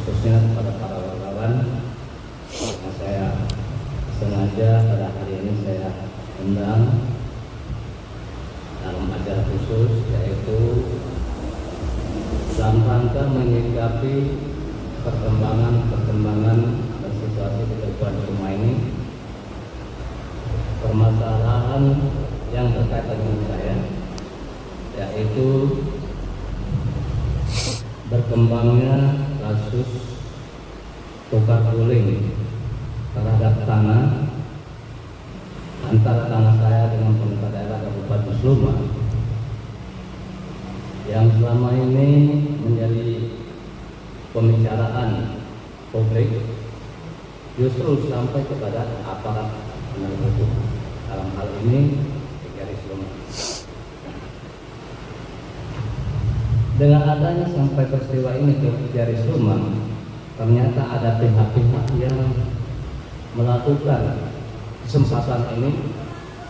khususnya kepada para wartawan yang saya sengaja pada hari ini saya undang dalam acara khusus, yaitu dalam rangka menyikapi perkembangan dan situasi kehidupan rumah ini, permasalahan yang berkaitan dengan saya, yaitu berkembangnya kasus tukar guling terhadap tanah antara tanah saya dengan pemerintah daerah Kabupaten Sleman yang selama ini menjadi pembicaraan publik, justru sampai kepada aparat penegak hukum, dalam hal ini Kejari Sleman. Dengan adanya sampai peristiwa ini ke Kejari Sleman, ternyata ada pihak-pihak yang melakukan kesempatan ini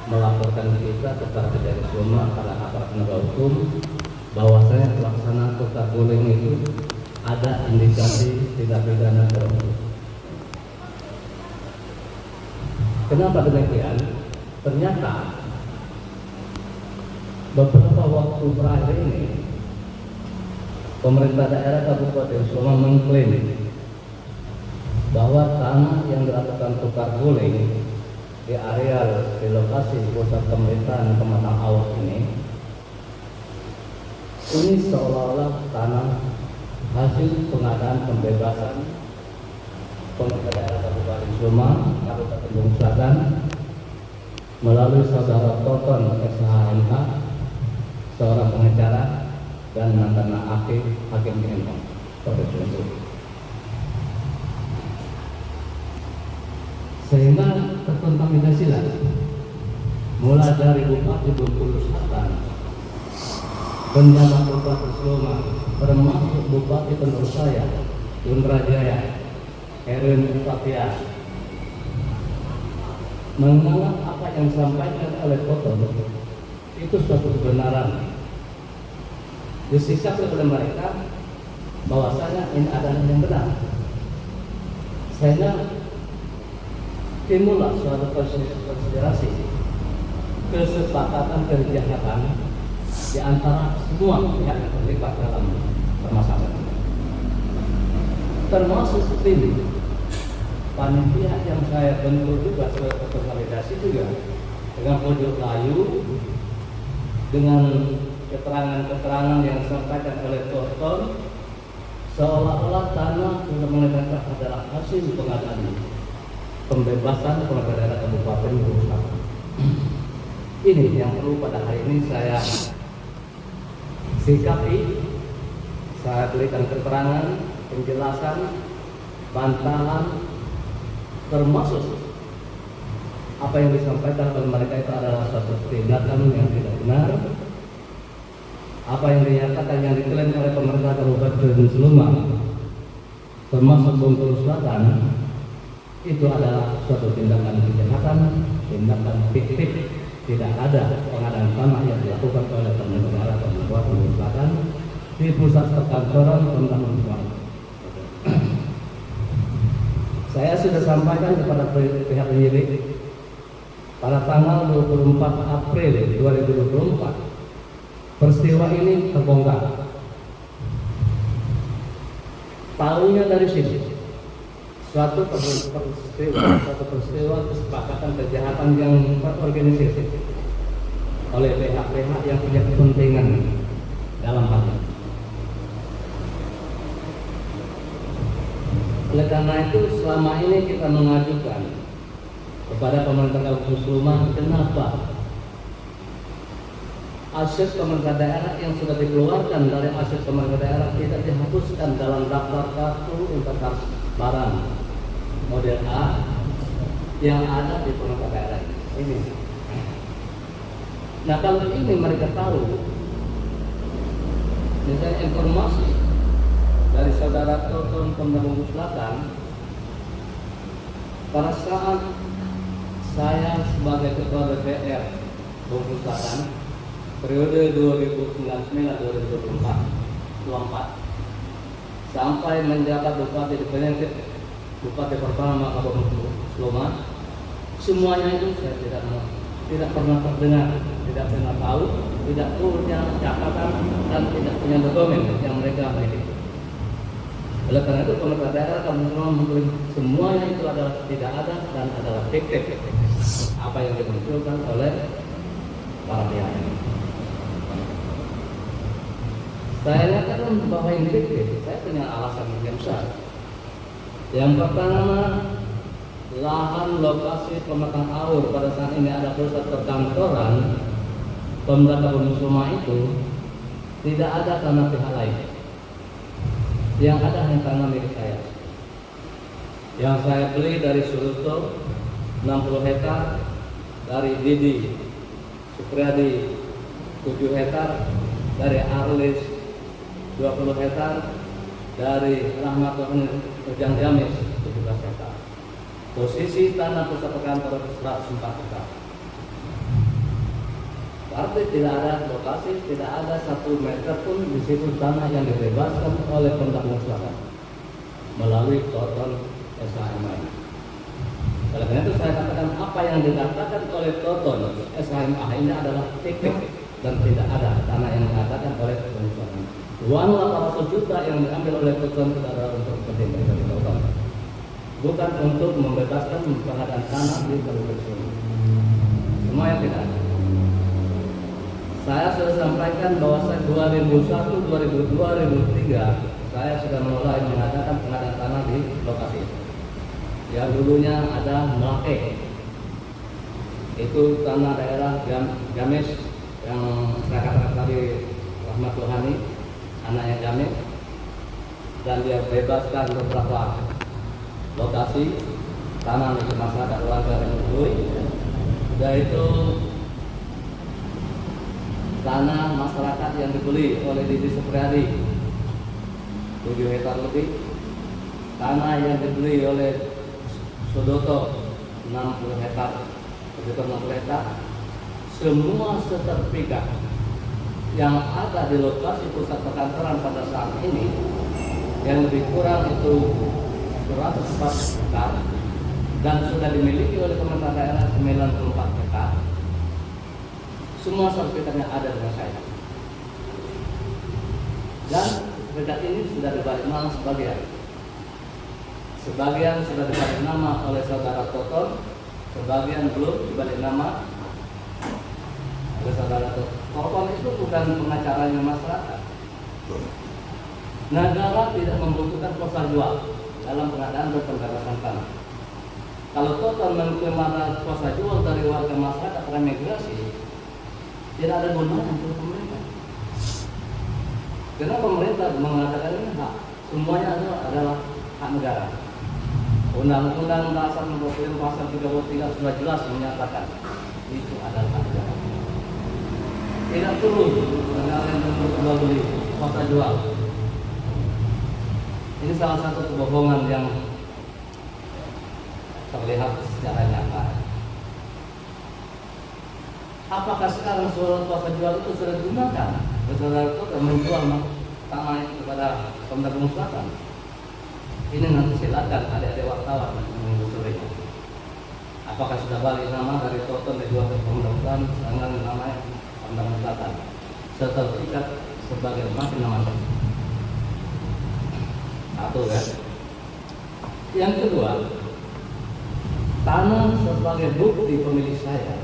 melaporkan kita kepada Kejari Sleman pada aparat penegak hukum bahwasanya pelaksanaan tukar guling itu ada indikasi tindak pidana korupsi. Kenapa demikian? Ternyata beberapa waktu terakhir ini pemerintah daerah Kabupaten Sleman mengklaim bahwa tanah yang dilakukan tukar guling di areal di lokasi pusat pemerintahan Pematang Awak ini seolah-olah tanah hasil pengadaan pembebasan pemerintah daerah Kabupaten Sleman, Kabupaten Bung Selatan melalui saudara Toton SHMH, seorang pengacara dan mantan hakim di MK. Sehingga terkontaminasi mulai dari Bupati Bengkulu Selatan, penjabat Kabupaten Sleman, termasuk Bupati penerus saya, Unrajaya, Erwin Fatia, menganggap apa yang disampaikan oleh Toton itu suatu kebenaran. Disikap oleh mereka bahwasanya ini adalah yang benar, sehingga timbullah suatu konspirasi kesepakatan kejahatan di antara semua pihak yang terlibat dalam permasalahan, termasuk tim panitia yang saya bentuk juga sebagai konsolidasi juga dengan Pojok Layu, dengan keterangan-keterangan yang disampaikan oleh Toton seolah-olah tanah yang mereka adalah hasil pengadaan pembebasan pemerintah daerah Kabupaten Bung Selatan. Ini yang perlu pada hari ini saya sikapi, saya berikan keterangan, penjelasan, bantahan, termasuk apa yang disampaikan oleh mereka itu adalah suatu tindakan yang tidak benar. Apa yang dinyatakan yang diklaim oleh pemerintah Kabupaten Sleman, termasuk Bengkulu Selatan, itu adalah suatu tindakan kejahatan, tindakan fiktif. Tidak ada pengadaan tanah yang dilakukan oleh pemerintah daerah Kabupaten Bengkulu Selatan di pusat perkantoran pemerintah Sleman. Saya sudah sampaikan kepada pihak penyidik pada tanggal 24 April 2024. Peristiwa ini terbongkar. Tahunya dari sini, suatu peristiwa kesepakatan kejahatan yang terorganisir oleh pihak-pihak yang punya kepentingan dalam hal ini. Oleh karena itu, selama ini kita mengajukan kepada pemerintah Kabupaten Sleman, kenapa aset pemerintah daerah yang sudah dikeluarkan dari aset pemerintah daerah tidak dihapuskan dalam daftar kartu inventaris barang model A yang ada di pemerintah daerah ini. Nah, kalau ini mereka tahu, misalnya informasi dari saudara Toton Bengkulu Selatan, pada saat saya sebagai ketua DPR Bengkulu Selatan periode 2019-2024, sampai menjabat bupati di Penyengkit, bupati pertama Kabupaten Sleman, semuanya itu saya tidak pernah terdengar, tidak pernah tahu, tidak punya catatan dan tidak punya dokumen yang mereka miliki. Oleh karena itu pemerintah daerah Kabupaten Sleman mengklaim semuanya itu adalah tidak ada dan adalah fiktif apa yang dimunculkan oleh para pihak. Saya nyatakan bahwa ini fiktif. Saya punya alasan yang besar. Yang pertama, lahan lokasi pemegang awur pada saat ini ada pusat perkantoran Pemda Kabupaten Sleman itu tidak ada tanah pihak lain. Yang ada hanya tanah milik saya. Yang saya beli dari Suruto 60 hektar, dari Didi Supriyadi 7 hektar, dari Arlis 20 hektar, dari Rahmat Ujang Jamis 17 hektar. Posisi tanah pusat perkantoran 104 hektar. Berarti tidak ada lokasi, tidak ada 1 meter pun di situ tanah yang dibebaskan oleh Pemda Selatan melalui Toton SHMA. Oleh karena itu saya katakan apa yang dikatakan oleh Toton SHMA ini adalah fiktif dan tidak ada tanah yang dikatakan oleh Pemda Selatan. Uang 800 juta yang diambil oleh Toton itu adalah untuk kepentingan dari Toton, bukan untuk membebaskan pengadaan tanah di Kabupaten Sleman. Semua yang tidak ada. Saya sudah sampaikan bahwa 2001, 2002, 2003 saya sudah mulai mengadakan pengadaan tanah di lokasi itu. Yang dulunya ada Melake, itu tanah daerah Jamis yang saya katakan tadi, Rahmat Tuhani, anaknya Jamis, dan dia bebaskan beberapa lokasi tanah milik masyarakat warga yang Mendui. Sudah itu tanah masyarakat yang dibeli oleh Didi Supriyadi 7 hektar lebih, tanah yang dibeli oleh Sudoto 60 hektar, semua sertifikat yang ada di lokasi pusat perkantoran pada saat ini yang lebih kurang itu 104 hektar dan sudah dimiliki oleh pemerintah daerah 94 hektar. Semua sertifikatnya ada dengan saya. Dan sertifikat ini sudah dibalik nama sebagian sudah dibalik nama oleh saudara Toton, sebagian belum dibalik nama oleh saudara Toton. Toton itu bukan pengacaranya masyarakat. Negara tidak membutuhkan proposal jual dalam pengadaan dan pembebasan tanah. Kalau Toton menerima proposal jual dari warga masyarakat karena migrasi, tidak ada gunanya untuk pemerintah. Karena pemerintah mengatakan ini hak, semuanya adalah hak negara. Undang-Undang Dasar Nomor 45 Pasal 33 sudah jelas menyatakan itu adalah hak negara. Tidak perlu negara yang jual beli, kuasa jual. Ini salah satu kebohongan yang terlihat secara nyata. Apakah sekarang surat kuasa jual itu sudah digunakan? Saudara itu menjual tanah itu kepada Pemda Selatan. Ini nanti silakan adik-adik wartawan menelusuri. Apakah sudah balik nama dari Toton dijual ke Pemda Selatan dengan namanya Pemda Selatan? Sertifikat sebagai masing nama. Satu kan? Yang kedua, tanah sebagai bukti pemilik saya